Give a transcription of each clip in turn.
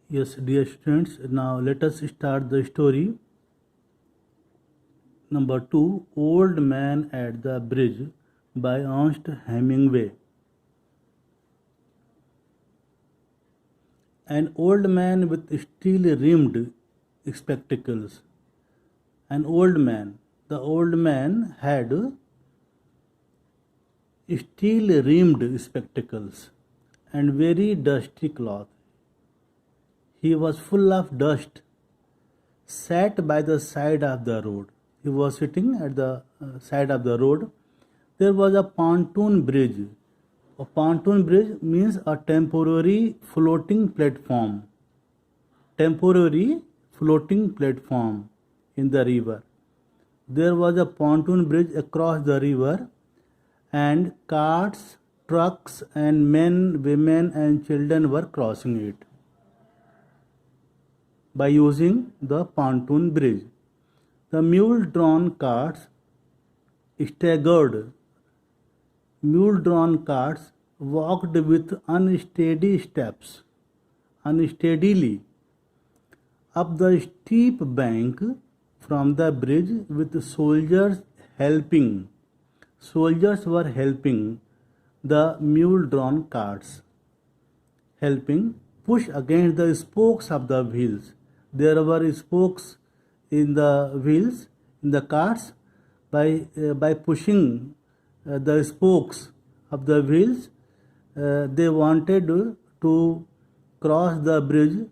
Yes, dear students, now let us start the story. Number 2, Old Man at the Bridge by Ernest Hemingway. An old man with steel rimmed spectacles. An old man. The old man had steel rimmed spectacles and very dusty cloth. He was full of dust, sat by the side of the road. He was sitting at the side of the road. There was a pontoon bridge. A pontoon bridge means a temporary floating platform. Temporary floating platform in the river. There was a pontoon bridge across the river, and carts, trucks, and men, women, and children were crossing it by using the pontoon bridge. The mule-drawn carts staggered. Mule-drawn carts walked with unsteady steps, unsteadily, up the steep bank from the bridge with soldiers helping. Soldiers were helping the mule-drawn carts, helping push against the spokes of the wheels. There were spokes in the wheels in the carts. By pushing the spokes of the wheels, they wanted to cross the bridge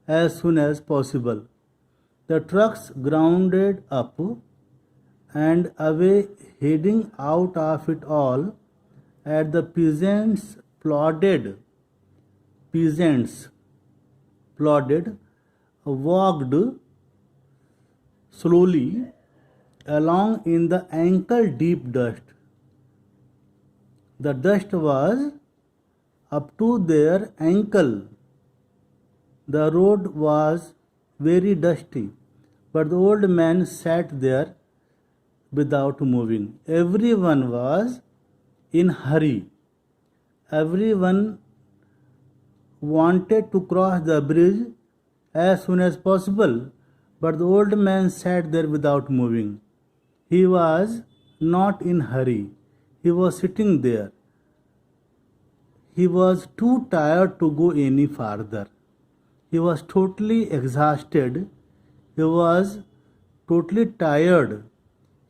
as soon as possible. The trucks grounded up and away, heading out of it all, and the peasants plodded, walked slowly along in the ankle-deep dust. The dust was up to their ankle. The road was very dusty, but the old man sat there without moving. Everyone was in hurry. Everyone wanted to cross the bridge as soon as possible, but the old man sat there without moving. He was not in hurry. He was sitting there. He was too tired to go any farther. He was totally exhausted. He was totally tired.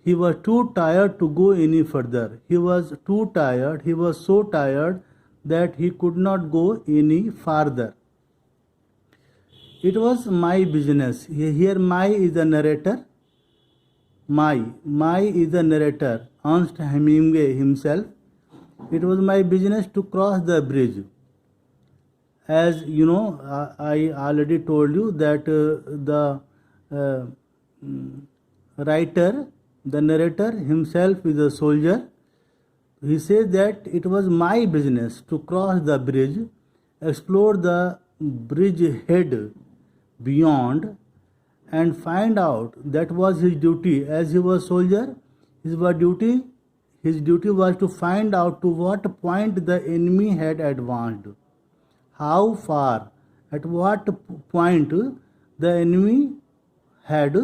He was too tired to go any further. He was too tired. He was so tired that he could not go any farther. It was my business. Here, my is the narrator. My is the narrator, Ernest Hemingway himself. It was my business to cross the bridge. As you know, I already told you that the writer, the narrator himself is a soldier. He says that it was my business to cross the bridge, explore the bridge head beyond, and find out. That was his duty. As he was soldier, his duty was to find out to what point the enemy had advanced, how far, at what point the enemy had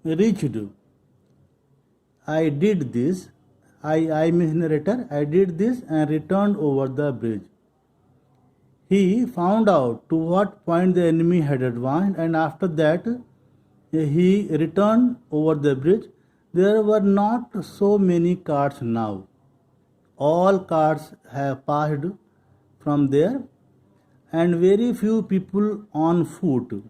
reached. I did this. I means narrator. I did this and returned over the bridge. He found out to what point the enemy had advanced, and after that he returned over the bridge. There were not so many carts now. All carts have passed from there, and very few people on foot.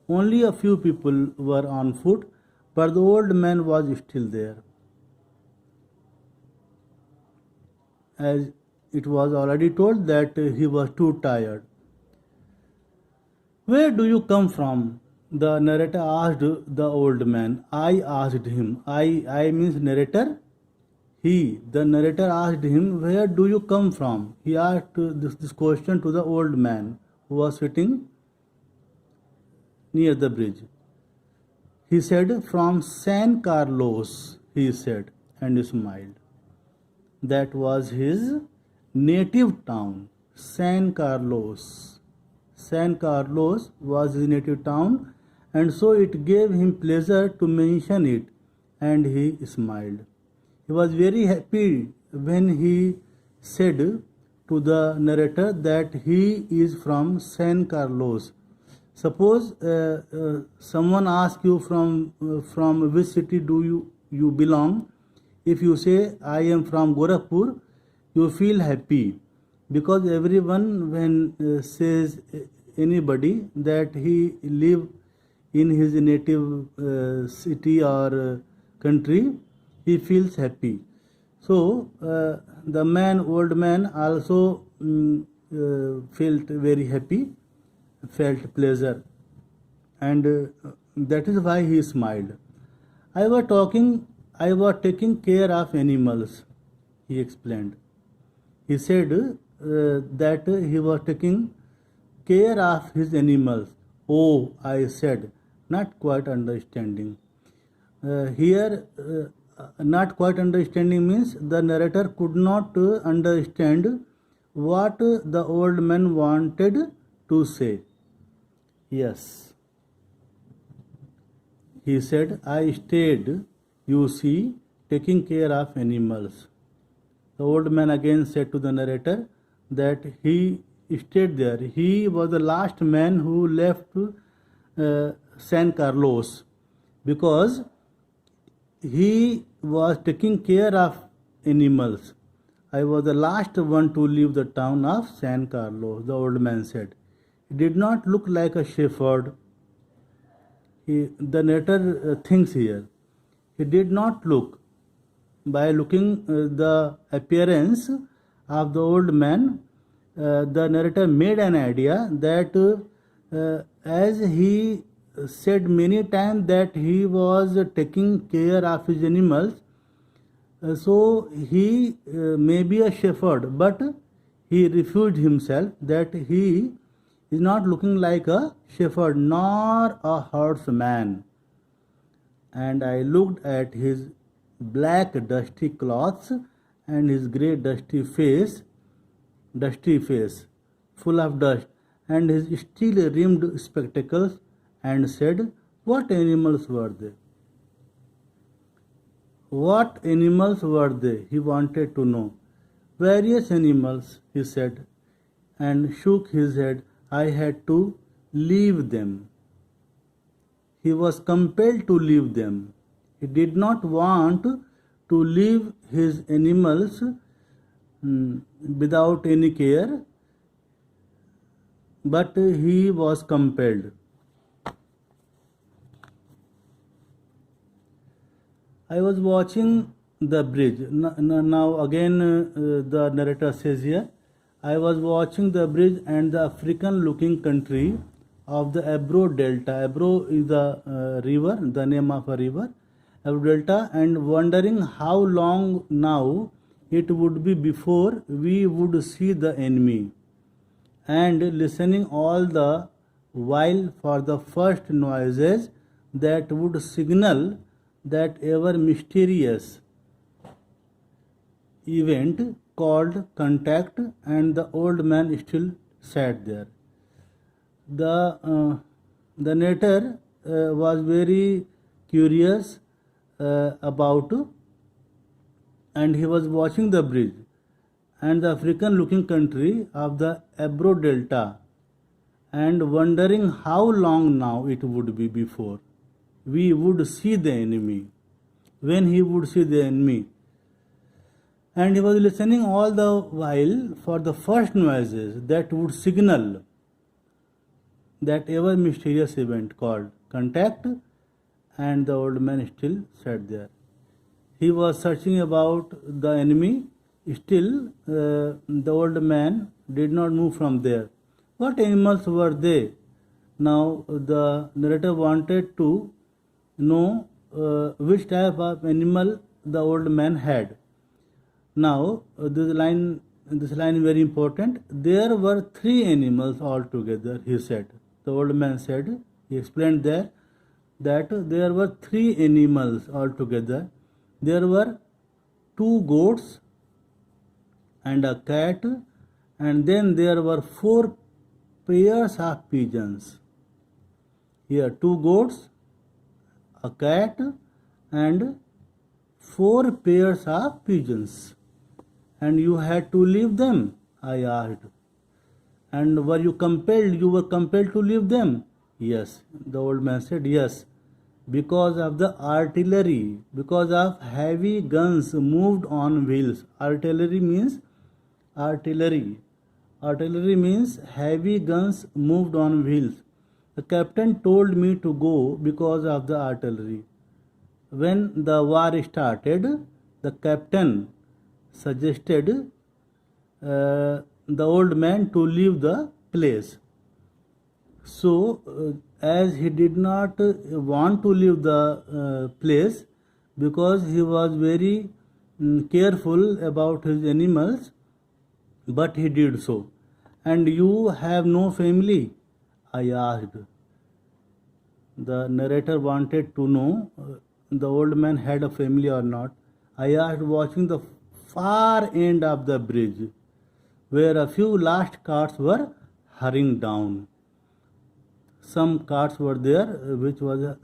Only a few people were on foot, but the old man was still there. As it was already told that he was too tired. Where do you come from? The narrator asked the old man. I asked him. I means narrator. The narrator asked him, where do you come from? He asked this question to the old man who was sitting near the bridge. He said, from San Carlos, he said, and smiled. That was his native town, San Carlos. San Carlos was his native town, and so it gave him pleasure to mention it, and he smiled. He was very happy when he said to the narrator that he is from San Carlos. Suppose someone asks you from which city do you belong. If you say I am from Gorakhpur, you feel happy because everyone when says anybody that he live in his native city or country, he feels happy. So the old man also felt very happy, felt pleasure, and that is why he smiled. I was taking care of animals, he explained. He said that he was taking care of his animals. Oh, I said, not quite understanding. Here, not quite understanding means the narrator could not understand what the old man wanted to say. Yes. He said, I stayed, you see, taking care of animals. The old man again said to the narrator that he stayed there. He was the last man who left San Carlos because he was taking care of animals. I was the last one to leave the town of San Carlos, the old man said. He did not look like a shepherd. The narrator thinks here. He did not look. By looking the appearance of the old man, the narrator made an idea that as he said many times that he was taking care of his animals, so he may be a shepherd, but he refused himself that he is not looking like a shepherd nor a horseman. And I looked at his black dusty clothes and his grey dusty face, full of dust, and his steel rimmed spectacles, and said, what animals were they? What animals were they? He wanted to know. Various animals, he said, and shook his head. I had to leave them. He was compelled to leave them. He did not want to leave his animals without any care, but he was compelled. I was watching the bridge. Now again the narrator says here, I was watching the bridge and the African looking country of the Ebro Delta. Ebro is the river, the name of a river, Ebro Delta, and wondering how long now it would be before we would see the enemy, and listening all the while for the first noises that would signal that ever mysterious event called contact, and the old man still sat there. The narrator was very curious about, and he was watching the bridge and the African looking country of the Ebro Delta, and wondering how long now it would be before we would see the enemy, when he would see the enemy. And he was listening all the while for the first noises that would signal that ever mysterious event called contact, and the old man still sat there. He was searching about the enemy. Still, the old man did not move from there. What animals were they? Now, the narrator wanted to know which type of animal the old man had. Now, this line is very important. There were 3 animals altogether, he said. The old man said, he explained there that there were 3 animals altogether. There were 2 goats and a cat, and then there were 4 pairs of pigeons. Here, 2 goats, a cat, and 4 pairs of pigeons. And you had to leave them, I asked. And were you compelled? You were compelled to leave them? Yes. The old man said, yes. Because of the artillery, because of heavy guns moved on wheels. Artillery means artillery. Artillery means heavy guns moved on wheels. The captain told me to go because of the artillery. When the war started, the captain suggested the old man to leave the place. So, as he did not want to leave the place because he was very careful about his animals, but he did so. And you have no family? I asked. The narrator wanted to know the old man had a family or not. I asked, watching the far end of the bridge, where a few last carts were hurrying down. Some carts were there which were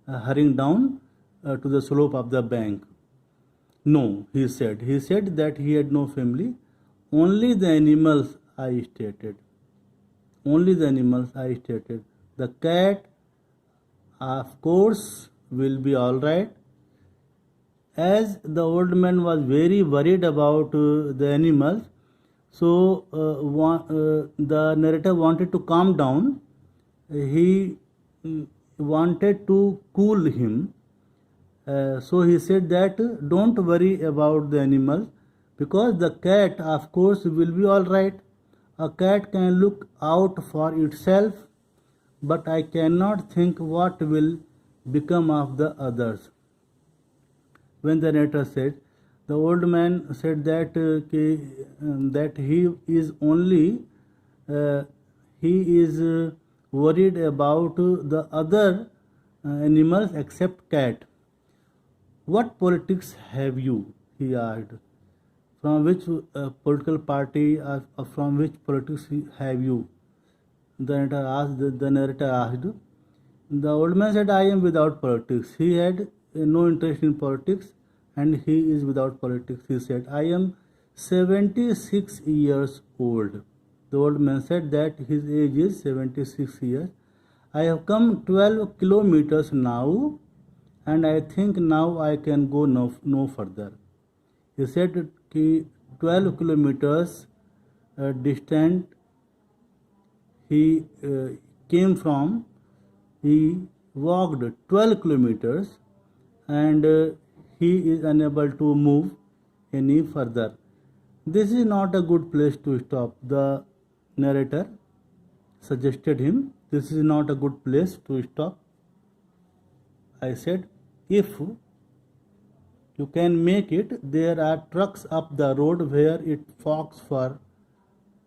hurrying down to the slope of the bank. No, he said. He said that he had no family. Only the animals, I stated. Only the animals, I stated. The cat, of course, will be all right. As the old man was very worried about the animals, so the narrator wanted to calm down. He wanted to cool him. So he said that don't worry about the animals because the cat, of course, will be all right. A cat can look out for itself, but I cannot think what will become of the others. When the narrator said, the old man said that that he is only worried about the other animals except cat. What politics have you? He asked. From which political party or from which politics have you? The narrator asked. The old man said, I am without politics. He had no interest in politics and he is without politics. He said, I am 76 years old. The old man said that his age is 76 years. I have come 12 kilometers now and I think now I can go no further. He said that 12 kilometers distant he came from. He walked 12 kilometers and he is unable to move any further. This is not a good place to stop. The narrator suggested him, this is not a good place to stop. I said, if you can make it, there are trucks up the road where it forks for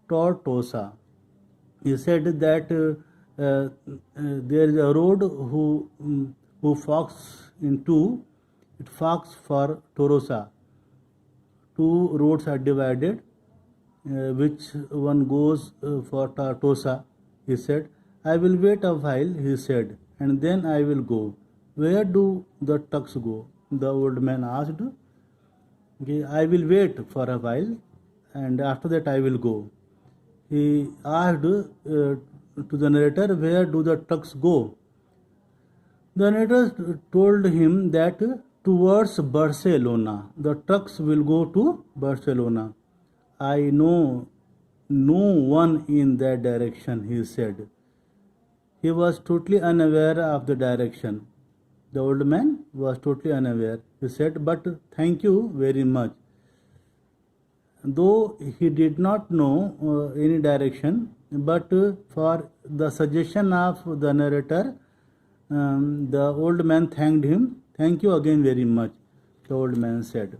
Tortosa. He said that there is a road who forks in two. It forks for Torosa. 2 roads are divided, which one goes for Tortosa. He said, I will wait a while, he said, and then I will go. Where do the trucks go? The old man asked. Okay, I will wait for a while and after that I will go. He asked to the narrator, where do the trucks go? The narrator told him that towards Barcelona. The trucks will go to Barcelona. I know no one in that direction, he said. He was totally unaware of the direction. The old man was totally unaware. He said, but thank you very much. Though he did not know any direction, but for the suggestion of the narrator, the old man thanked him. Thank you again very much, the old man said.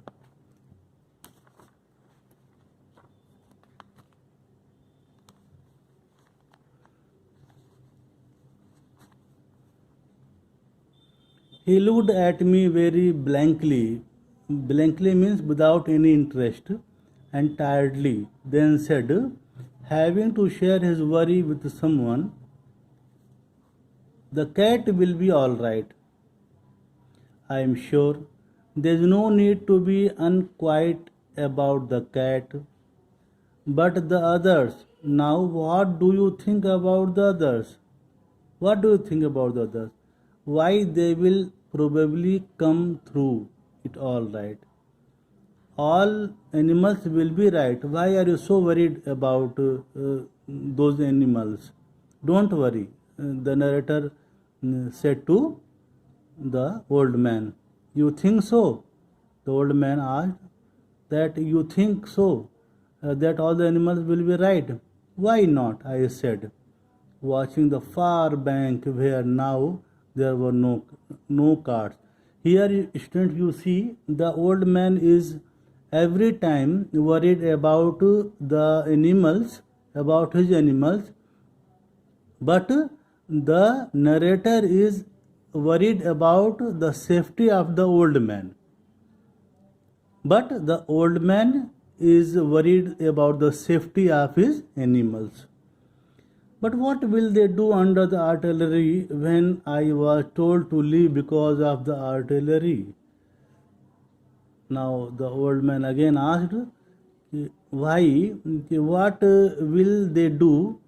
He looked at me very blankly. Blankly means without any interest and tiredly. Then said, having to share his worry with someone. The cat will be all right, I am sure. There is no need to be unquiet about the cat. But the others, now what do you think about the others? What do you think about the others? Why they will probably come through it all right. All animals will be right. Why are you so worried about those animals? Don't worry, the narrator said to the old man. You think so? The old man asked. That you think so? That all the animals will be right? Why not? I said, watching the far bank where now there were no cars. Here, student, you see, the old man is every time worried about the animals, about his animals, but the narrator is worried about the safety of the old man. But the old man is worried about the safety of his animals. But what will they do under the artillery when I was told to leave because of the artillery? Now the old man again asked, why? What will they do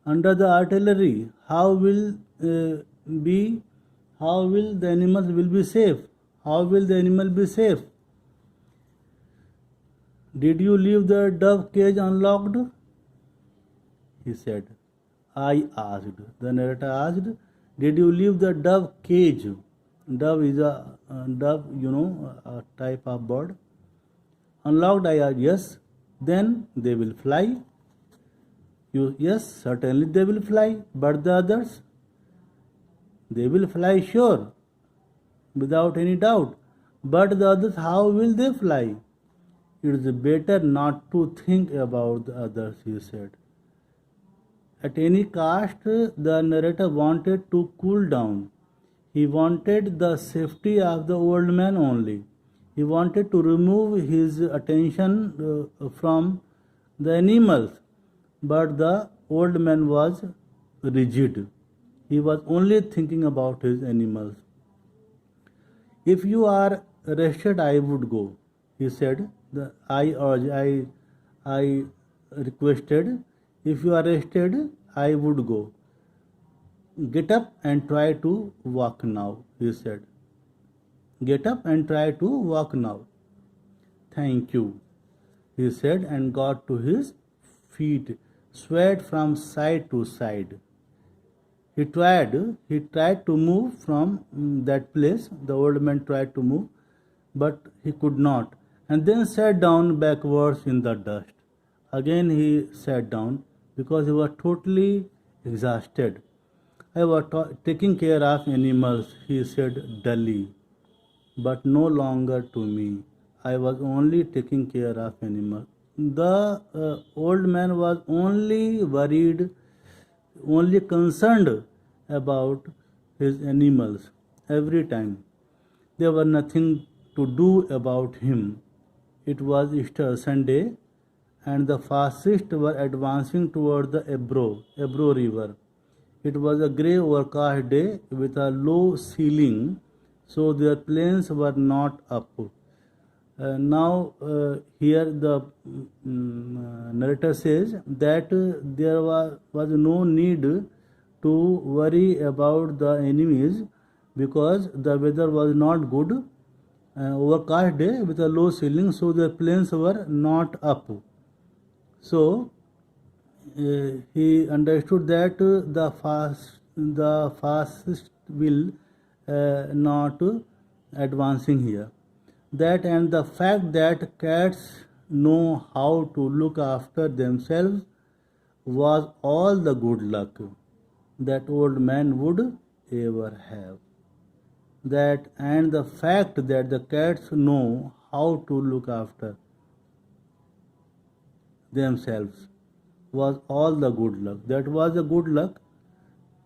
under the artillery? How will the animals will be safe? How will the animal be safe? Did you leave the dove cage unlocked? He said. I asked. The narrator asked, did you leave the dove cage? Dove is a type of bird. Unlocked, I asked. Yes. Then they will fly. Yes, certainly they will fly. But the others? They will fly, sure, without any doubt. But the others, how will they fly? It is better not to think about the others, he said. At any cost, the narrator wanted to cool down. He wanted the safety of the old man only. He wanted to remove his attention from the animals. But the old man was rigid. He was only thinking about his animals. If you are rested, I would go, he said. I requested, if you are rested, I would go. Get up and try to walk now, he said. Get up and try to walk now. Thank you, he said, and got to his feet, swayed from side to side. He tried to move from that place. The old man tried to move, but he could not, and then sat down backwards in the dust. Again he sat down because he was totally exhausted. I was taking care of animals, he said dully, but no longer to me. I was only taking care of animals. The old man was only worried, only concerned about his animals every time. There was nothing to do about him. It was Easter Sunday, and the fascists were advancing toward the Ebro River. It was a grey overcast day with a low ceiling, so their planes were not up. Now here the narrator says that there was no need to worry about the enemies because the weather was not good. Overcast day with a low ceiling, so the planes were not up. So he understood that the fascist will not advancing here. That and the fact that cats know how to look after themselves was all the good luck that old man would ever have. That and the fact that the cats know how to look after themselves was all the good luck. That was the good luck.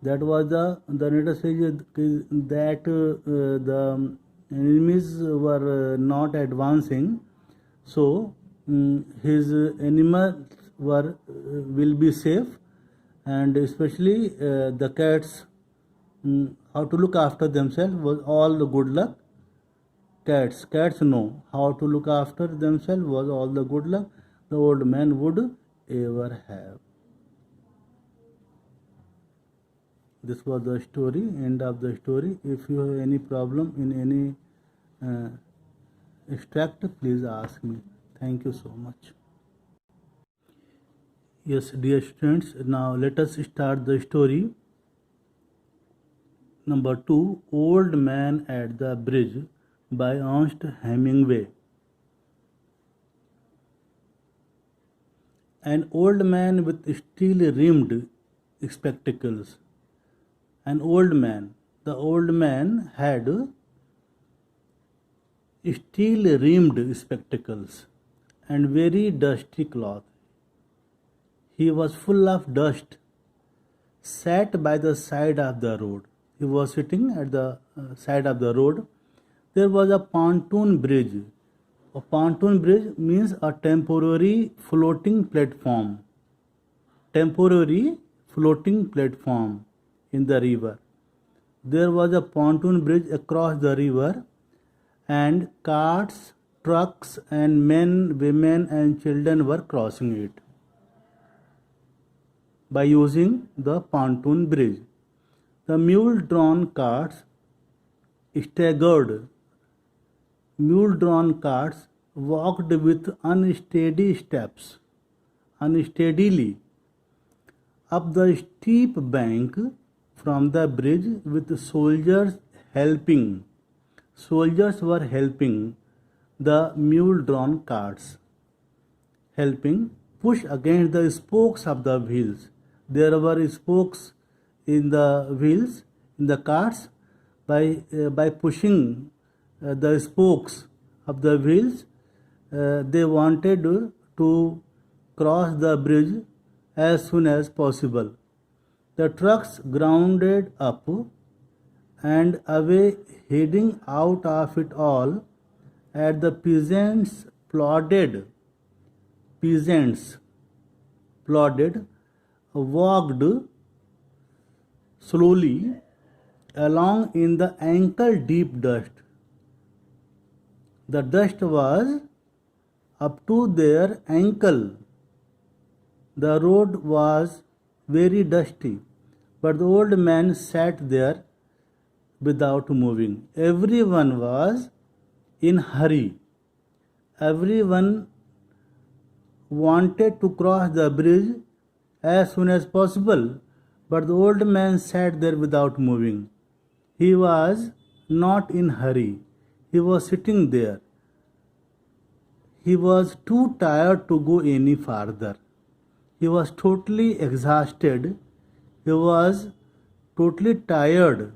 That was the narrator says that the enemies were not advancing, so his animals will be safe, and especially the cats, how to look after themselves was all the good luck. Cats know how to look after themselves was all the good luck the old man would ever have. This was the story, end of the story. If you have any problem in any extract, please ask me. Thank you so much. Yes, dear students, now let us start the story. Number 2, Old Man at the Bridge by Ernest Hemingway. An old man with steel-rimmed spectacles. An old man. The old man had steel-rimmed spectacles and very dusty cloth. He was full of dust, sat by the side of the road. He was sitting at the side of the road. There was a pontoon bridge. A pontoon bridge means a temporary floating platform. Temporary floating platform in the river. There was a pontoon bridge across the river, and carts, trucks, and men, women, and children were crossing it by using the pontoon bridge. The mule-drawn carts staggered. Mule-drawn carts walked with unsteady steps, unsteadily, up the steep bank from the bridge with soldiers helping. Soldiers were helping the mule-drawn carts, helping push against the spokes of the wheels. There were spokes in the wheels in the carts. By pushing the spokes of the wheels, they wanted to cross the bridge as soon as possible. The trucks grounded up and away, heading out of it all, and the peasants plodded, walked slowly along in the ankle-deep dust. The dust was up to their ankle. The road was very dusty, but the old man sat there without moving. Everyone was in hurry. Everyone wanted to cross the bridge as soon as possible, but the old man sat there without moving. He was not in hurry. He was sitting there. He was too tired to go any farther. He was totally exhausted. He was totally tired.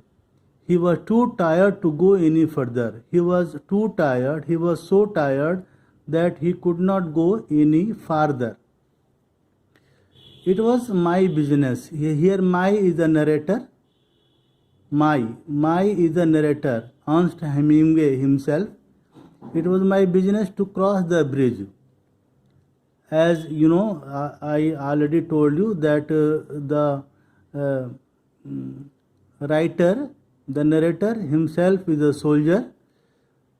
He was too tired to go any further. He was too tired. He was so tired that he could not go any farther. It was my business. Here my is the narrator. My is the narrator, Ernest Hemingway himself. It was my business to cross the bridge. As you know, I already told you that the writer, the narrator himself is a soldier.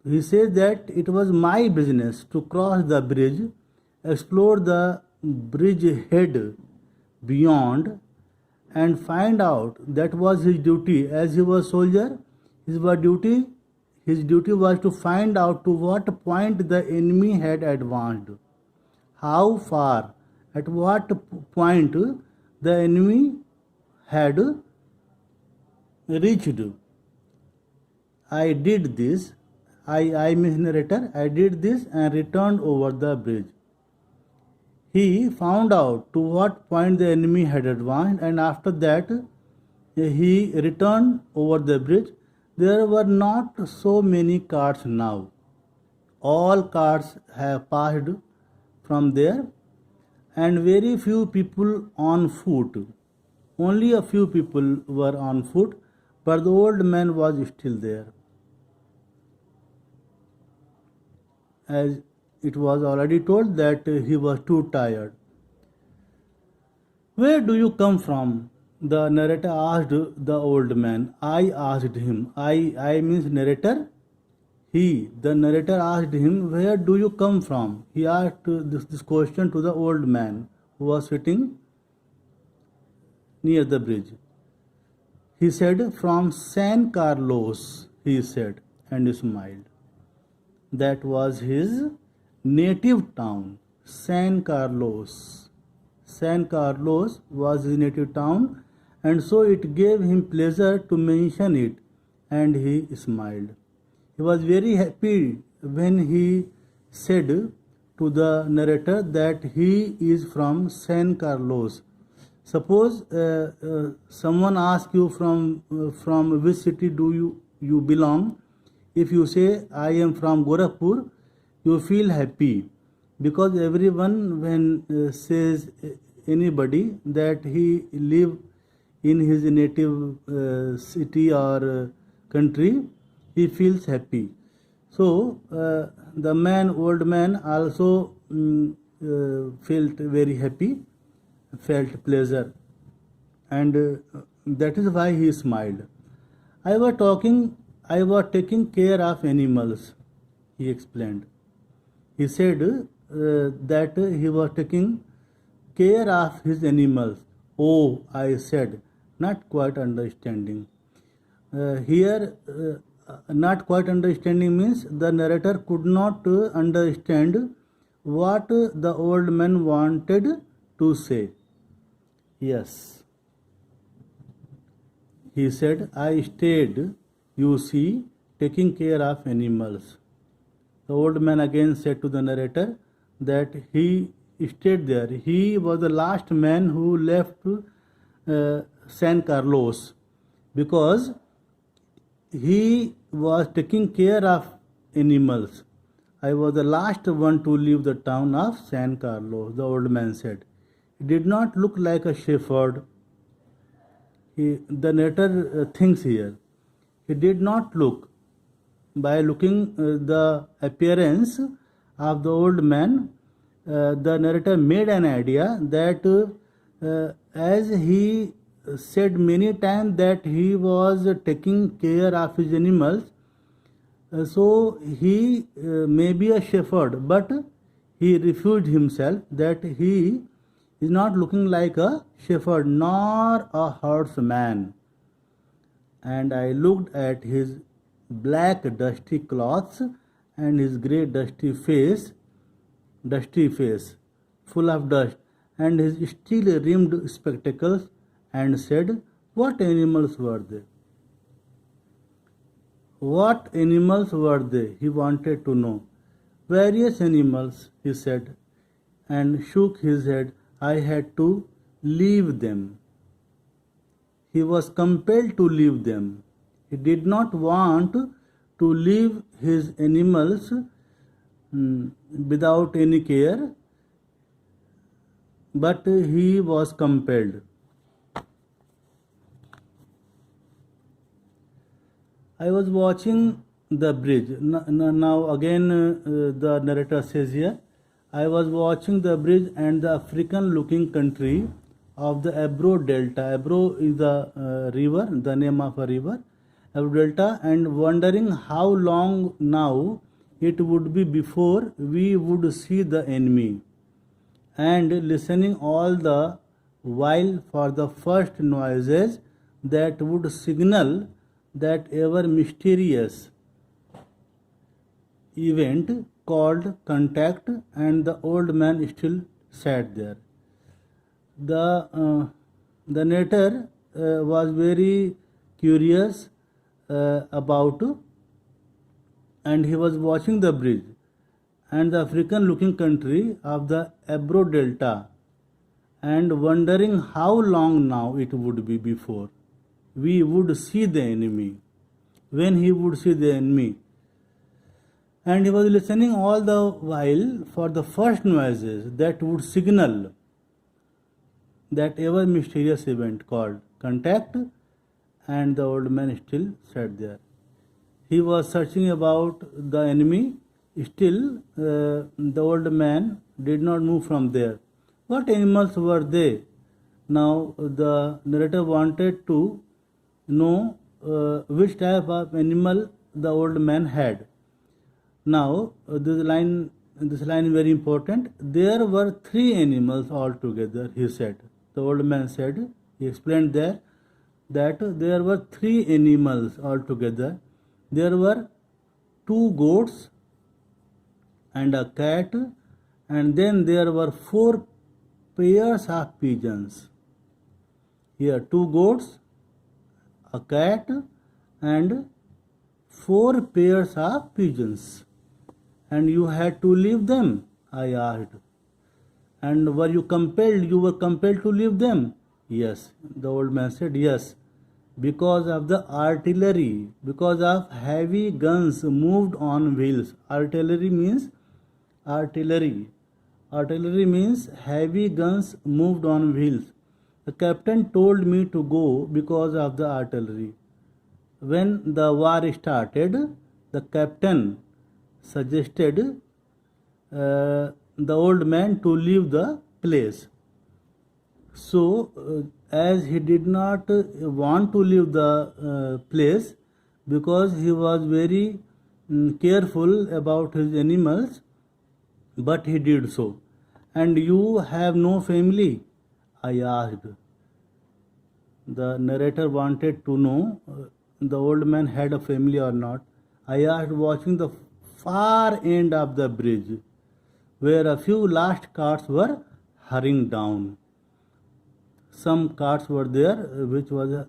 He says that it was my business to cross the bridge, explore the bridge head beyond, and find out. That was his duty. As he was soldier, his duty was to find out to what point the enemy had advanced, how far, at what point the enemy had reached. I did this. I means narrator, I did this and returned over the bridge. He found out to what point the enemy had advanced, and after that he returned over the bridge. There were not so many carts now. All carts have passed from there, and very few people on foot. Only a few people were on foot, but the old man was still there. As it was already told that he was too tired. Where do you come from? The narrator asked the old man. I asked him. I means narrator. The narrator asked him, where do you come from? He asked this question to the old man who was sitting near the bridge. He said, from San Carlos, he said, and smiled. That was his native town, San Carlos. San Carlos was his native town, and so it gave him pleasure to mention it, and he smiled. He was very happy when he said to the narrator that he is from San Carlos. Suppose someone asks you from which city do you belong. If you say I am from Gorakhpur, you feel happy, because everyone when says anybody that he live in his native city or country, he feels happy. So the old man also felt very happy, felt pleasure, and that is why he smiled. I was taking care of animals, he explained. He said that he was taking care of his animals. Oh, I said, not quite understanding. Here, not quite understanding means the narrator could not understand what the old man wanted to say. Yes. He said, I stayed, you see, taking care of animals. The old man again said to the narrator that he stayed there. He was the last man who left San Carlos, because he was taking care of animals. I was the last one to leave the town of San Carlos, the old man said. He did not look like a shepherd. The narrator thinks here. He did not look. By looking the appearance of the old man, the narrator made an idea that as he said many times that he was taking care of his animals, so he may be a shepherd, but he refused himself that he is not looking like a shepherd nor a horseman. And I looked at his black dusty clothes and his grey dusty face, full of dust, and his steel rimmed spectacles, and said, what animals were they? What animals were they? He wanted to know. Various animals, he said, and shook his head. I had to leave them. He was compelled to leave them. He did not want to leave his animals without any care, but he was compelled. I was watching the bridge. Now again the narrator says here, I was watching the bridge and the African-looking country of the Ebro Delta. Ebro is the river, the name of a river, Ebro Delta, and wondering how long now it would be before we would see the enemy, and listening all the while for the first noises that would signal that ever mysterious event called contact, and the old man still sat there. The narrator was very curious about, and he was watching the bridge and the African looking country of the Ebro Delta, and wondering how long now it would be before we would see the enemy, when he would see the enemy. And he was listening all the while for the first noises that would signal that ever mysterious event called contact, and the old man still sat there. He was searching about the enemy. Still, the old man did not move from there. What animals were they? Now the narrator wanted to know which type of animal the old man had. Now this line is very important. There were three animals altogether, he said. The old man said, he explained there that there were three animals altogether. There were two goats and a cat, and then there were four pairs of pigeons. Here, two goats, a cat, and four pairs of pigeons. And you had to leave them, I asked. And were you compelled? You were compelled to leave them? Yes. The old man said, yes. Because of the artillery, because of heavy guns moved on wheels. Artillery means artillery. Artillery means heavy guns moved on wheels. The captain told me to go because of the artillery. When the war started, the captain suggested the old man to leave the place. So, as he did not want to leave the place because he was very careful about his animals, but he did so. And you have no family? I asked. The narrator wanted to know the old man had a family or not. I asked, watching the far end of the bridge, where a few last carts were hurrying down. Some carts were there which were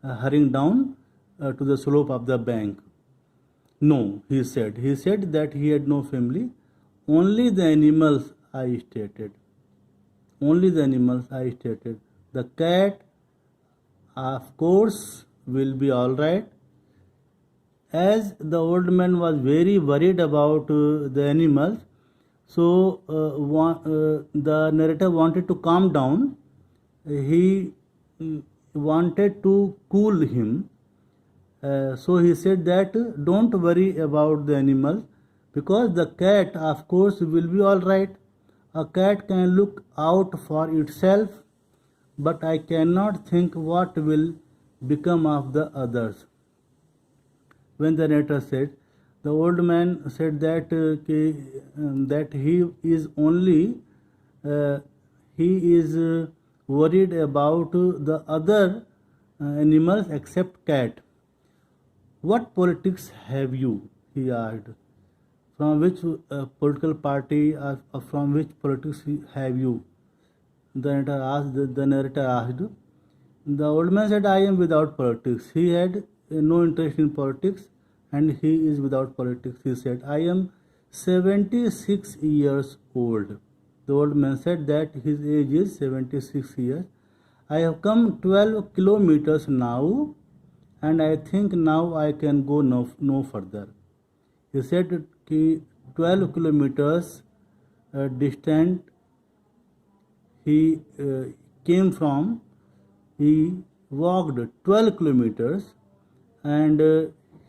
hurrying down to the slope of the bank. No, he said. He said that he had no family. Only the animals, I stated. Only the animals, I stated. The cat, of course, will be all right. As the old man was very worried about the animals, so the narrator wanted to calm down. He wanted to cool him. So he said that don't worry about the animals, because the cat, of course, will be all right. A cat can look out for itself, but I cannot think what will become of the others. When the narrator said, the old man said that that he is only worried about the other animals except cat. What politics have you? He asked. From which political party or from which politics have you? The narrator asked. The old man said, I am without politics. He had no interest in politics and he is without politics. He said, I am 76 years old. The old man said that his age is 76 years. I have come 12 kilometers now, and I think now I can go no further. He said that 12 kilometers distant he came from. He walked 12 kilometers and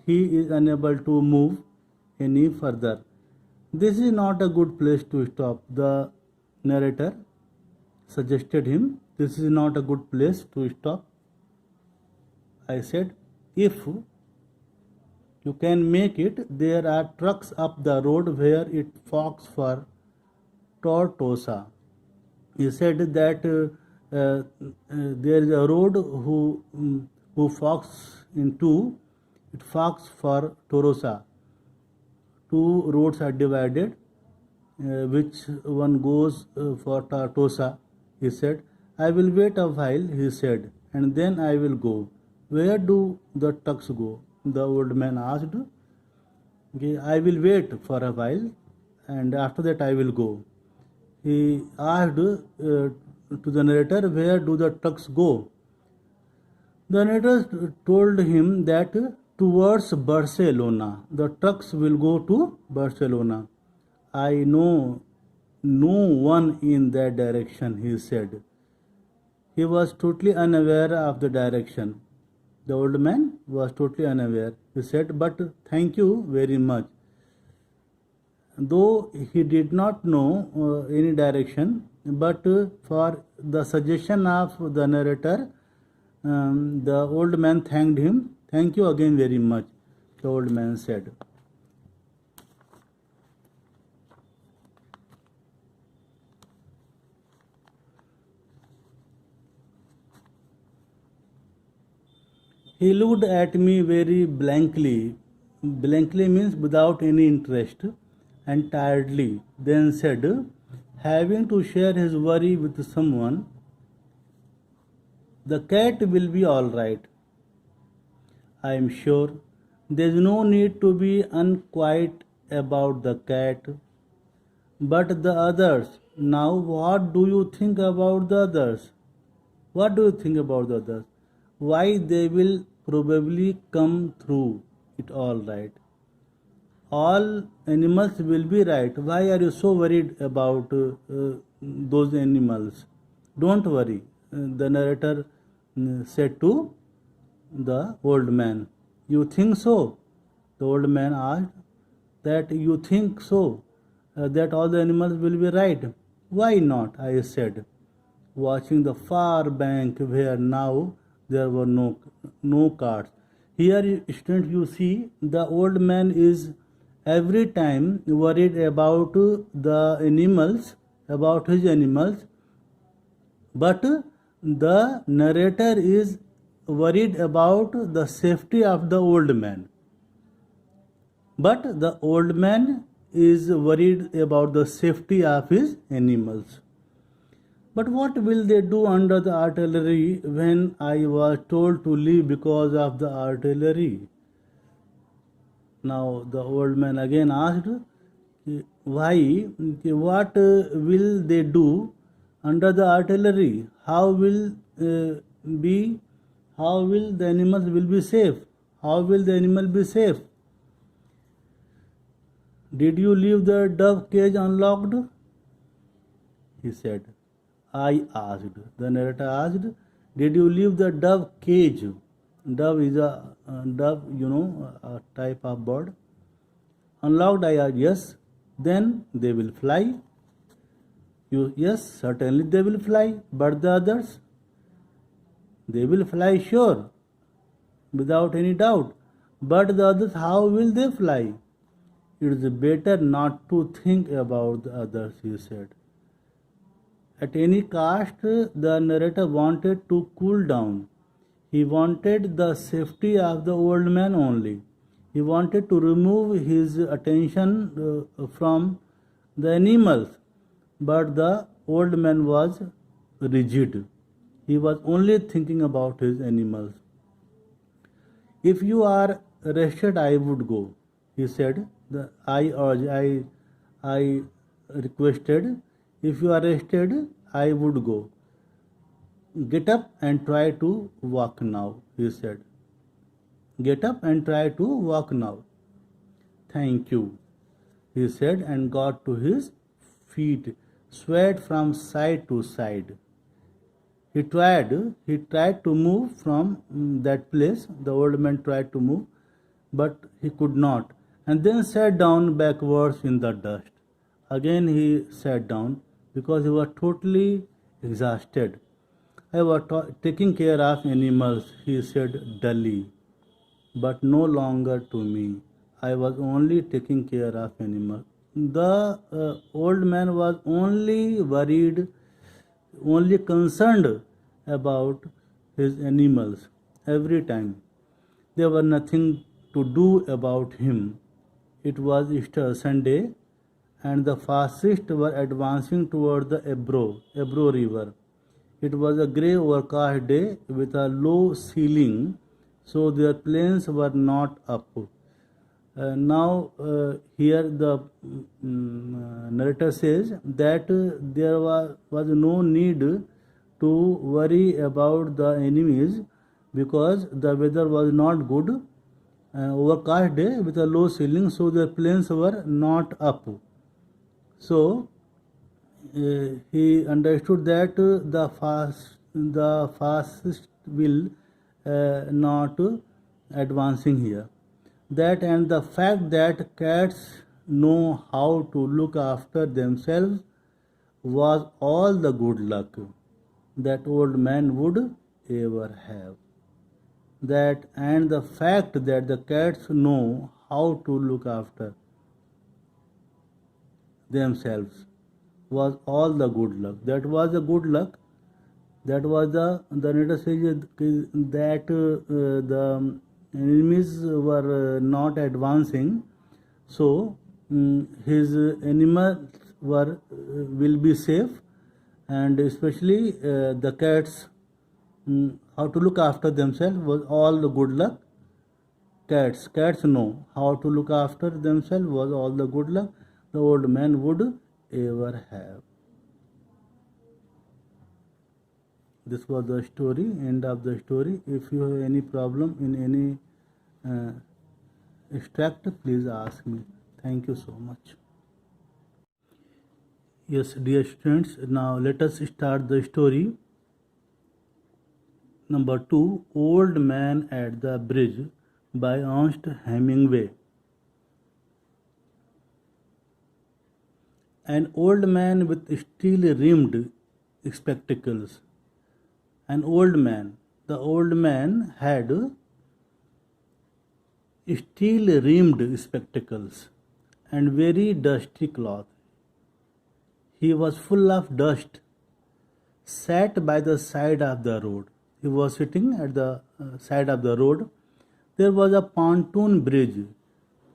he is unable to move any further. This is not a good place to stop. The narrator suggested him, this is not a good place to stop. I said, if you can make it, there are trucks up the road where it forks for Tortosa. He said that there is a road who forks in two. It forks for Torosa. Two roads are divided, which one goes for Tortosa. He said, I will wait a while, he said, and then I will go. Where do the trucks go? The old man asked. Okay, I will wait for a while and after that I will go. He asked to the narrator, where do the trucks go? The narrator told him that towards Barcelona. The trucks will go to Barcelona. I know no one in that direction, he said. He was totally unaware of the direction. The old man was totally unaware. He said, but thank you very much. Though he did not know any direction, but for the suggestion of the narrator, the old man thanked him. Thank you again very much, the old man said. He looked at me very blankly. Blankly means without any interest, and tiredly, then said, having to share his worry with someone, the cat will be all right. I am sure there is no need to be unquiet about the cat. But the others, now what do you think about the others? What do you think about the others? Why they will probably come through it all right. All animals will be right. Why are you so worried about those animals? Don't worry, the narrator said to the old man. You think so? The old man asked. That you think so? That all the animals will be right? Why not? I said, watching the far bank where now there were no carts. Here, students, you see the old man is every time worried about the animals, about his animals, but the narrator is worried about the safety of the old man. But the old man is worried about the safety of his animals. But what will they do under the artillery when I was told to leave because of the artillery? Now the old man again asked, why? What will they do under the artillery? How will the animals will be safe? How will the animal be safe? Did you leave the dove cage unlocked? He said. I asked. The narrator asked, did you leave the dove cage? Dove is a type of bird. Unlocked, I asked, yes. Then they will fly. Yes, certainly they will fly. But the others? They will fly, sure, without any doubt. But the others, how will they fly? It is better not to think about the others, he said. At any cost, the narrator wanted to cool down. He wanted the safety of the old man only. He wanted to remove his attention from the animals. But the old man was rigid. He was only thinking about his animals. If you are rested, I would go, he said. I requested, if you are rested, I would go. Get up and try to walk now, he said. Get up and try to walk now. Thank you, he said, and got to his feet, swayed from side to side. He tried to move from that place. The old man tried to move, but he could not, and then sat down backwards in the dust. Again he sat down because he was totally exhausted. I was taking care of animals, he said dully, but no longer to me. I was only taking care of animals. The old man was only worried, only concerned about his animals every time. There was nothing to do about him. It was Easter Sunday, and the fascists were advancing toward the Ebro River. It was a grey overcast day with a low ceiling, so their planes were not up. Now here the narrator says that there was no need to worry about the enemies because the weather was not good. Overcast day with a low ceiling, so their planes were not up. So he understood that the fascist will not advancing here. That and the fact that cats know how to look after themselves was all the good luck that old man would ever have. That and the fact that the cats know how to look after themselves was all the good luck. That was the good luck. That was the narrator says that the enemies were not advancing, so his animals were will be safe, and especially the cats how to look after themselves was all the good luck. Cats know how to look after themselves was all the good luck the old man would ever have. This was the story, end of the story. If you have any problem in any extract, please ask me. Thank you so much. Yes, dear students, now let us start the story. Number 2, Old Man at the Bridge by Ernest Hemingway. An old man with steel-rimmed spectacles. An old man. The old man had steel-rimmed spectacles and very dusty cloth. He was full of dust. Sat by the side of the road. He was sitting at the side of the road. There was a pontoon bridge.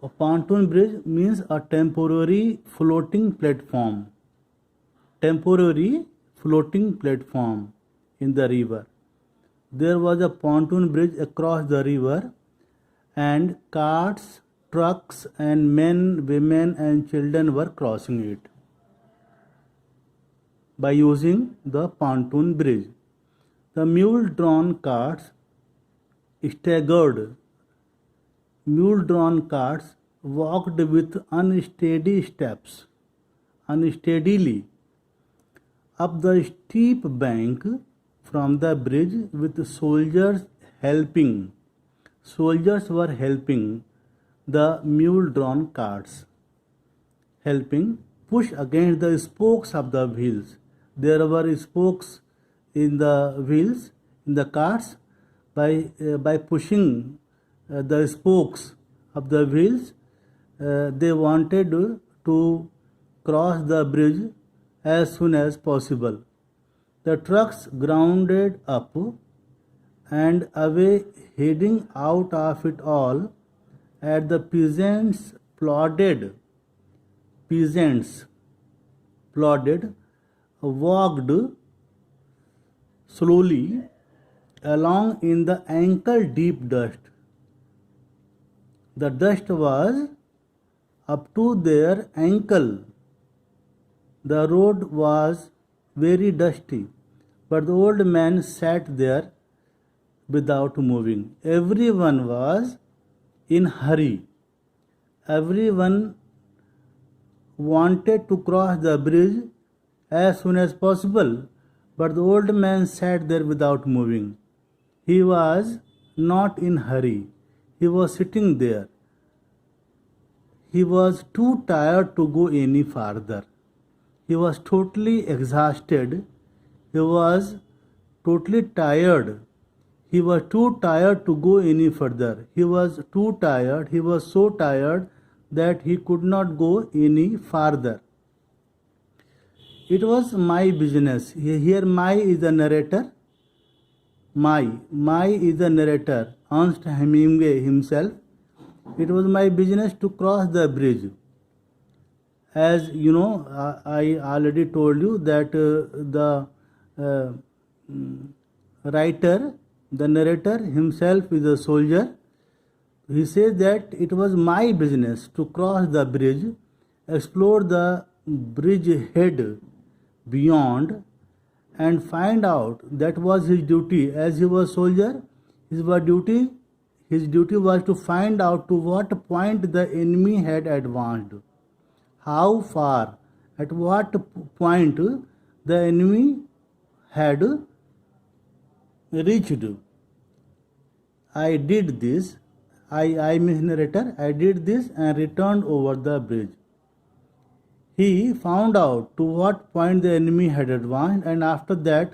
A pontoon bridge means a temporary floating platform. Temporary floating platform in the river. There was a pontoon bridge across the river, and carts, trucks, and men, women, and children were crossing it by using the pontoon bridge. The mule-drawn carts staggered. Mule-drawn carts walked with unsteady steps, unsteadily, up the steep bank from the bridge with soldiers helping. Soldiers were helping the mule-drawn carts, helping push against the spokes of the wheels. There were spokes in the wheels in the carts. By pushing the spokes of the wheels, they wanted to cross the bridge as soon as possible. The trucks grounded up and away, heading out of it all, and the peasants plodded, walked slowly along in the ankle-deep dust. The dust was up to their ankle. The road was very dusty, but the old man sat there without moving. Everyone was in hurry. Everyone wanted to cross the bridge as soon as possible, but the old man sat there without moving. He was not in hurry. He was sitting there. He was too tired to go any farther. He was totally exhausted. He was totally tired. He was too tired to go any further. He was too tired. He was so tired that he could not go any farther. It was my business. Here my is the narrator. My is the narrator. Ernest Hemingway himself. It was my business to cross the bridge. As you know, I already told you that the writer, the narrator himself is a soldier. He says that it was my business to cross the bridge, explore the bridge head beyond, and find out. That was his duty. As he was soldier, his duty was to find out to what point the enemy had advanced, how far, at what point the enemy had reached. I did this. I mean narrator. I did this and returned over the bridge. He found out to what point the enemy had advanced, and after that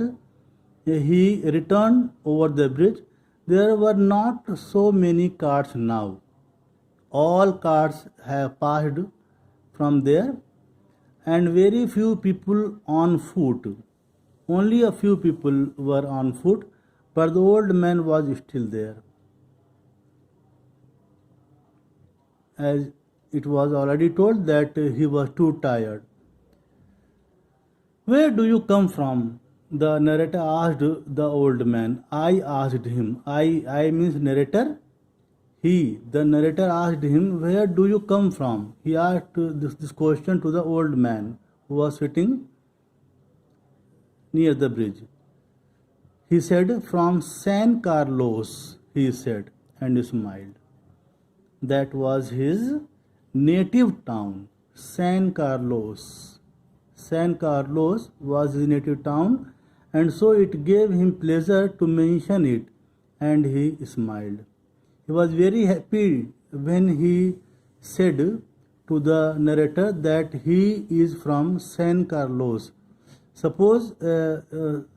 he returned over the bridge. There were not so many carts now. All carts have passed from there, and very few people on foot. Only a few people were on foot, but the old man was still there. As it was already told that he was too tired. Where do you come from? The narrator asked the old man. I asked him. I means narrator. The narrator asked him, where do you come from? He asked this question to the old man who was sitting near the bridge. He said, from San Carlos, he said, and smiled. That was his native town, San Carlos. San Carlos was his native town, and so it gave him pleasure to mention it, and he smiled. He was very happy when he said to the narrator that he is from San Carlos. Suppose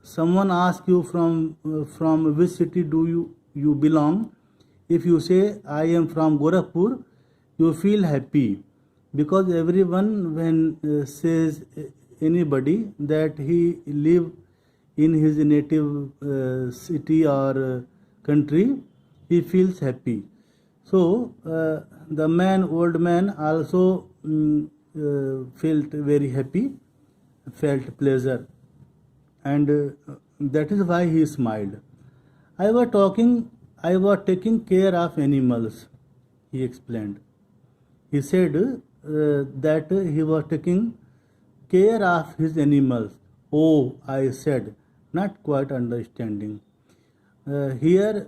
someone asks you from which city do you belong. If you say I am from Gorakhpur, you feel happy, because everyone when says anybody that he live in his native city or country, he feels happy. So the old man also felt very happy, felt pleasure, and that is why he smiled. I was taking care of animals, he explained. He said that he was taking care of his animals. Oh, I said, not quite understanding. Here,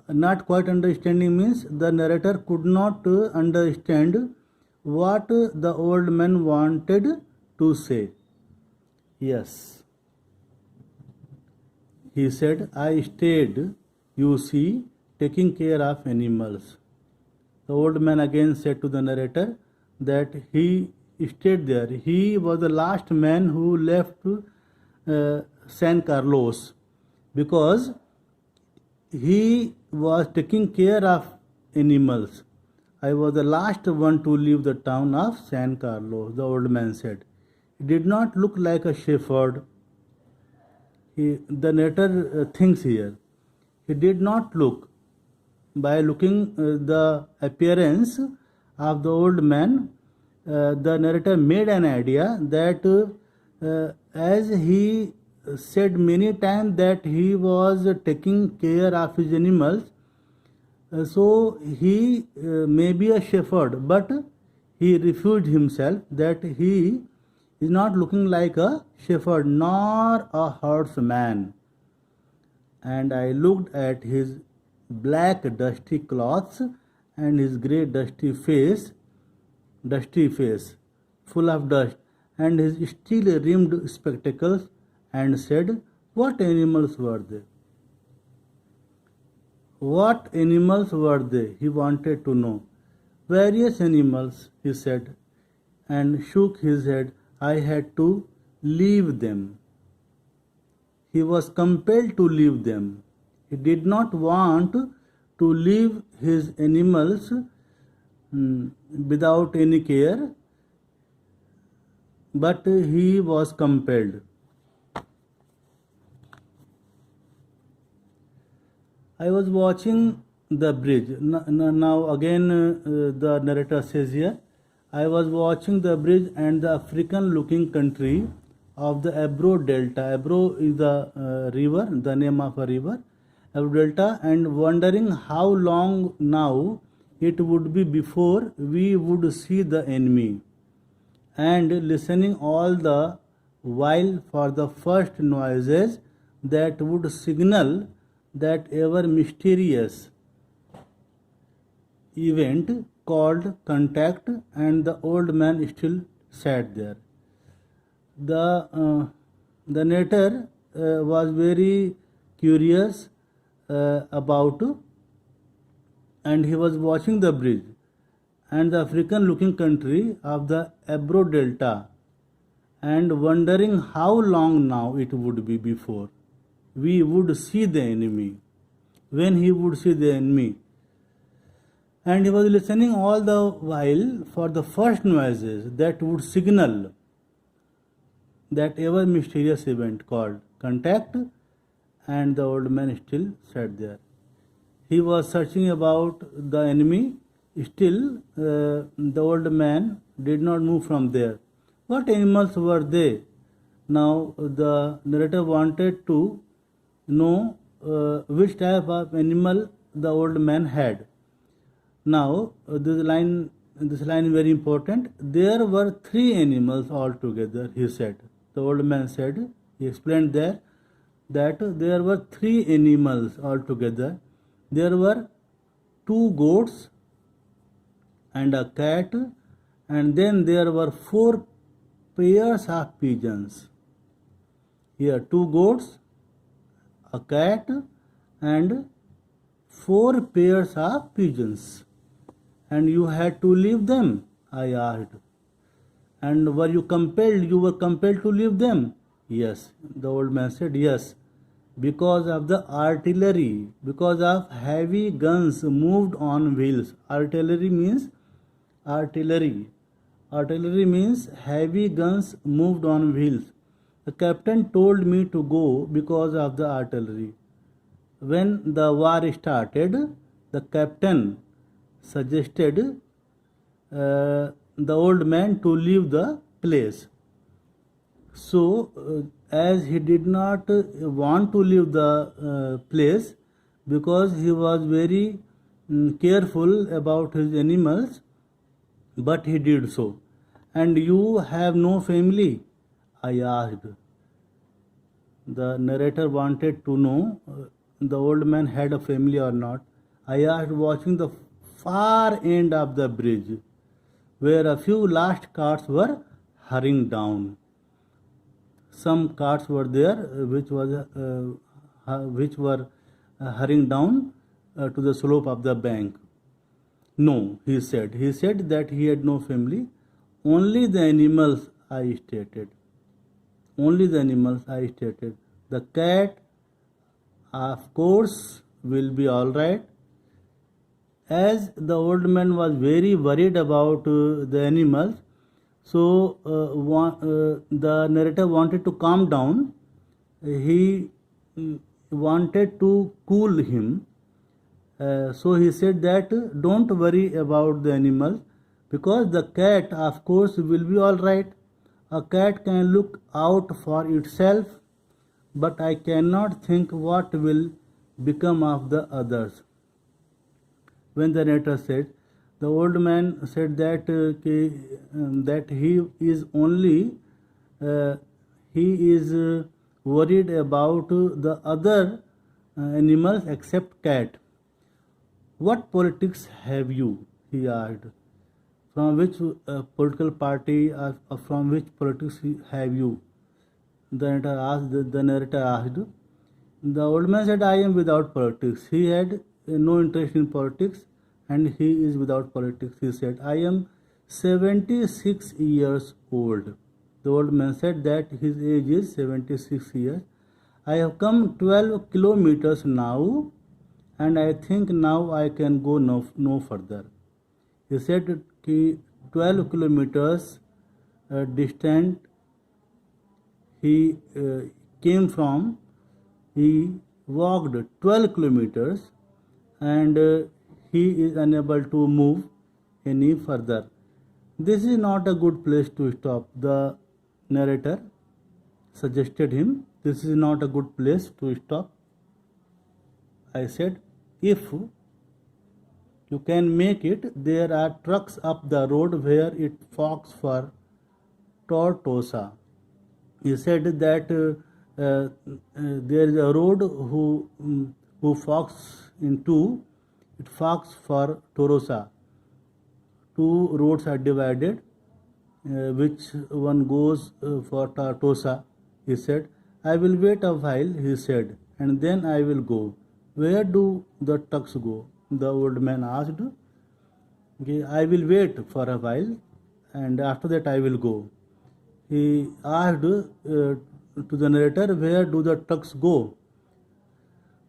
not quite understanding means the narrator could not understand what the old man wanted to say. Yes. He said, I stayed, you see, taking care of animals. The old man again said to the narrator that he stayed there. He was the last man who left San Carlos, because he was taking care of animals. I was the last one to leave the town of San Carlos, the old man said. He did not look like a shepherd. The narrator thinks here. He did not look. By looking the appearance of the old man, the narrator made an idea that as he said many times that he was taking care of his animals, so he may be a shepherd, but he refused himself that he is not looking like a shepherd nor a herdsman. And I looked at his black dusty clothes and his grey dusty face, full of dust, and his steel rimmed spectacles, and said, what animals were they? What animals were they? He wanted to know. Various animals, he said, and shook his head. I had to leave them. He was compelled to leave them. He did not want to leave his animals without any care, but he was compelled. I was watching the bridge. Now again the narrator says here, I was watching the bridge and the African looking country of the Ebro Delta. Ebro is the river, the name of a river, Ebro Delta, and wondering how long now it would be before we would see the enemy, and listening all the while for the first noises that would signal that ever mysterious event called contact, and the old man still sat there. The narrator was very curious about, and he was watching the bridge, and the African looking country of the Ebro Delta, and wondering how long now it would be before we would see the enemy. When he would see the enemy, and he was listening all the while for the first noises that would signal that ever mysterious event called contact, and the old man still sat there. He was searching about the enemy. Still, the old man did not move from there. What animals were they? Now, the narrator wanted to know which type of animal the old man had. Now, this line is very important. There were three animals altogether, he said. The old man said, he explained there that there were three animals altogether. There were two goats and a cat, and then there were four pairs of pigeons. Here, two goats, a cat, and four pairs of pigeons. And you had to leave them, I asked. And were you compelled? You were compelled to leave them? Yes. The old man said, yes. Because of the artillery, because of heavy guns moved on wheels. Artillery means heavy guns moved on wheels. The captain told me to go because of the artillery. When the war started, the captain suggested the old man to leave the place. So, as he did not want to leave the place because he was very careful about his animals, but he did so. And you have no family? I asked. The narrator wanted to know the old man had a family or not. I asked, watching the far end of the bridge, where a few last carts were hurrying down. Some carts were there which were hurrying down to the slope of the bank. No, he said. He said that he had no family. Only the animals, I stated. Only the animals, I stated. The cat, of course, will be all right. As the old man was very worried about the animals, so the narrator wanted to calm down. He wanted to cool him. So he said that don't worry about the animals, because the cat, of course, will be all right. A cat can look out for itself, but I cannot think what will become of the others. When the narrator said, the old man said that that he is only worried about the other animals except cat. What politics have you? He asked. From which political party or from which politics have you? The narrator asked. The old man said, I am without politics. He had no interest in politics, and he is without politics. He said, I am 76 years old. The old man said that his age is 76 years. I have come 12 kilometers now, and I think now I can go no further. He said that 12 kilometers distant he came from. He walked 12 kilometers, and he is unable to move any further. This is not a good place to stop. The narrator suggested him, this is not a good place to stop. I said, if you can make it, there are trucks up the road where it forks for Tortosa. He said that there is a road who forks in two. It forks for Torosa. Two roads are divided, which one goes for Tortosa. He said, I will wait a while, he said, and then I will go. Where do the trucks go? The old man asked. Okay, I will wait for a while and after that I will go. He asked to the narrator, where do the trucks go?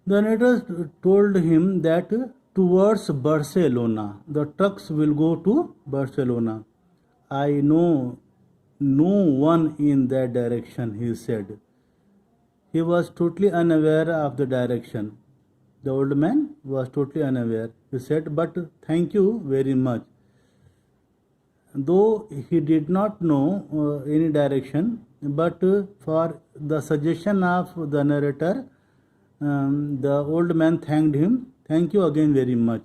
The narrator told him that towards Barcelona. The trucks will go to Barcelona. I know no one in that direction, he said. He was totally unaware of the direction. The old man was totally unaware. He said, but thank you very much. Though he did not know any direction, but for the suggestion of the narrator, the old man thanked him. Thank you again very much,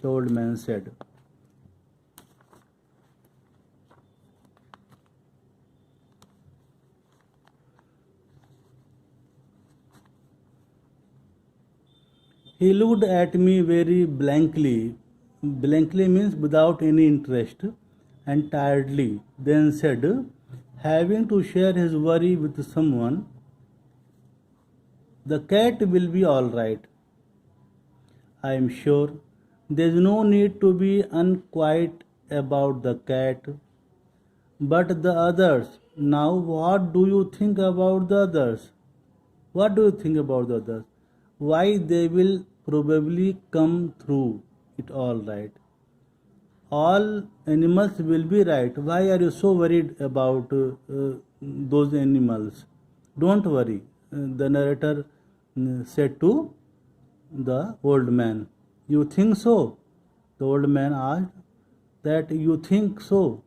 the old man said. He looked at me very blankly. Blankly means without any interest and tiredly. Then said, having to share his worry with someone, the cat will be all right. I am sure there is no need to be unquiet about the cat. But the others, now what do you think about the others? What do you think about the others? Why they will probably come through it all right. All animals will be right. Why are you so worried about those animals? Don't worry, the narrator said to the old man. You think so? The old man asked. That you think so?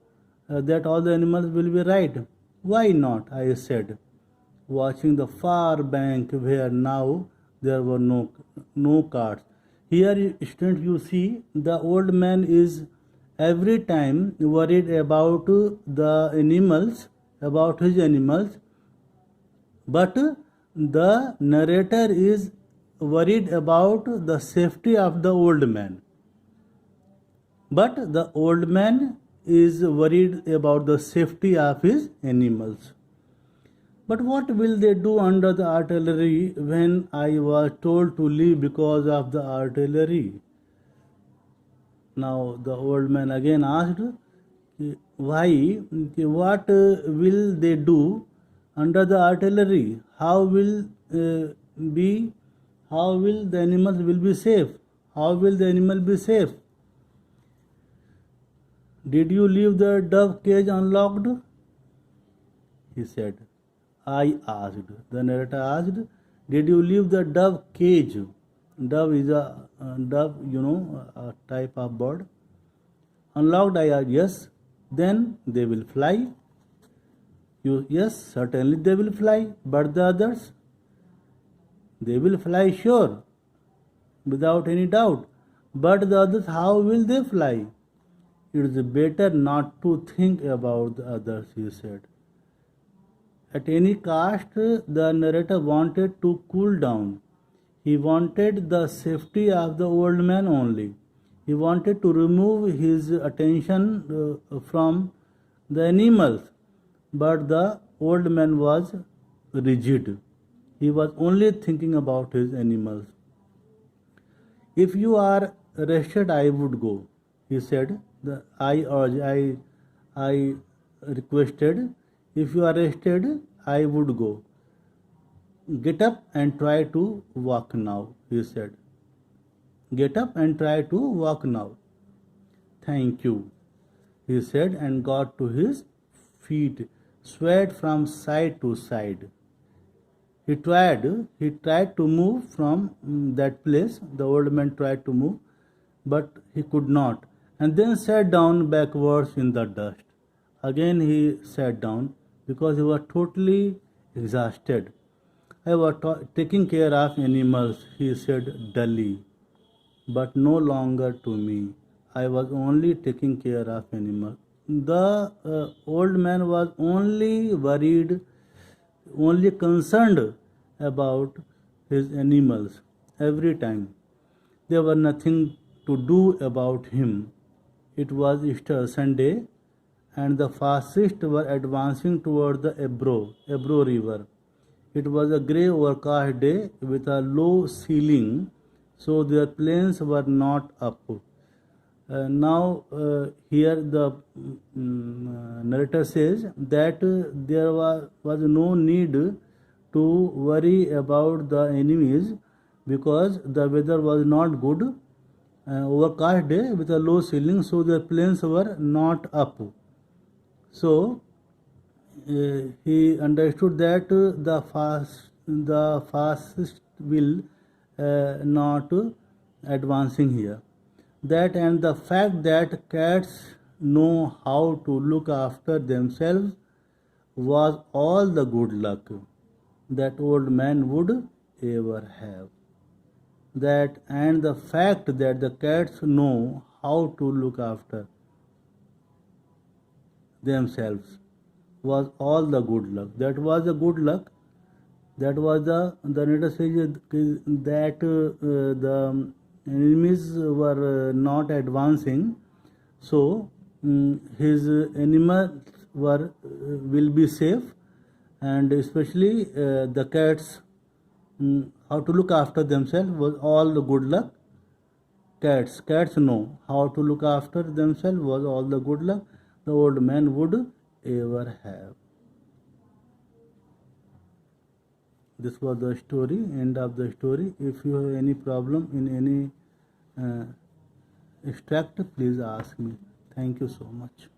That all the animals will be right? Why not? I said, watching the far bank where now there were no carts. Here, student, you see, the old man is every time worried about the animals, about his animals, but the narrator is worried about the safety of the old man. But the old man is worried about the safety of his animals. But what will they do under the artillery when I was told to leave because of the artillery? Now the old man again asked, why? What will they do under the artillery? How will be? How will the animals will be safe? How will the animal be safe? Did you leave the dove cage unlocked? He said. I asked. The narrator asked, did you leave the dove cage? Dove is a type of bird. Unlocked, I asked. Yes. Then they will fly. Yes, certainly they will fly. But the others? They will fly, sure, without any doubt. But the others, how will they fly? It is better not to think about the others, he said. At any cost, the narrator wanted to cool down. He wanted the safety of the old man only. He wanted to remove his attention from the animals. But the old man was rigid. He was only thinking about his animals. If you are rested, I would go, he said. I requested, if you are rested, I would go. Get up and try to walk now, he said. Get up and try to walk now. Thank you, he said, and got to his feet, swayed from side to side. He tried to move from that place. The old man tried to move, but he could not, and then sat down backwards in the dust. Again he sat down because he was totally exhausted. I was taking care of animals, he said dully, but no longer to me. I was only taking care of animals. The old man was only worried, only concerned about his animals every time. There was nothing to do about him. It was Easter Sunday, and the fascists were advancing toward the Ebro River. It was a grey overcast day with a low ceiling, so their planes were not up. Now here the narrator says that there was no need to worry about the enemies because the weather was not good, overcast day with a low ceiling, so the planes were not up. So he understood that the fastest will not advancing here. That and the fact that cats know how to look after themselves was all the good luck that old man would ever have. That and the fact that the cats know how to look after themselves was all the good luck. That was the good luck. That was the narrator says that the enemies were not advancing, so his animals were will be safe, and especially the cats how to look after themselves was all the good luck. Cats know how to look after themselves was all the good luck the old man would ever have. This was the story, end of the story. If you have any problem in any extract, please ask me. Thank you so much.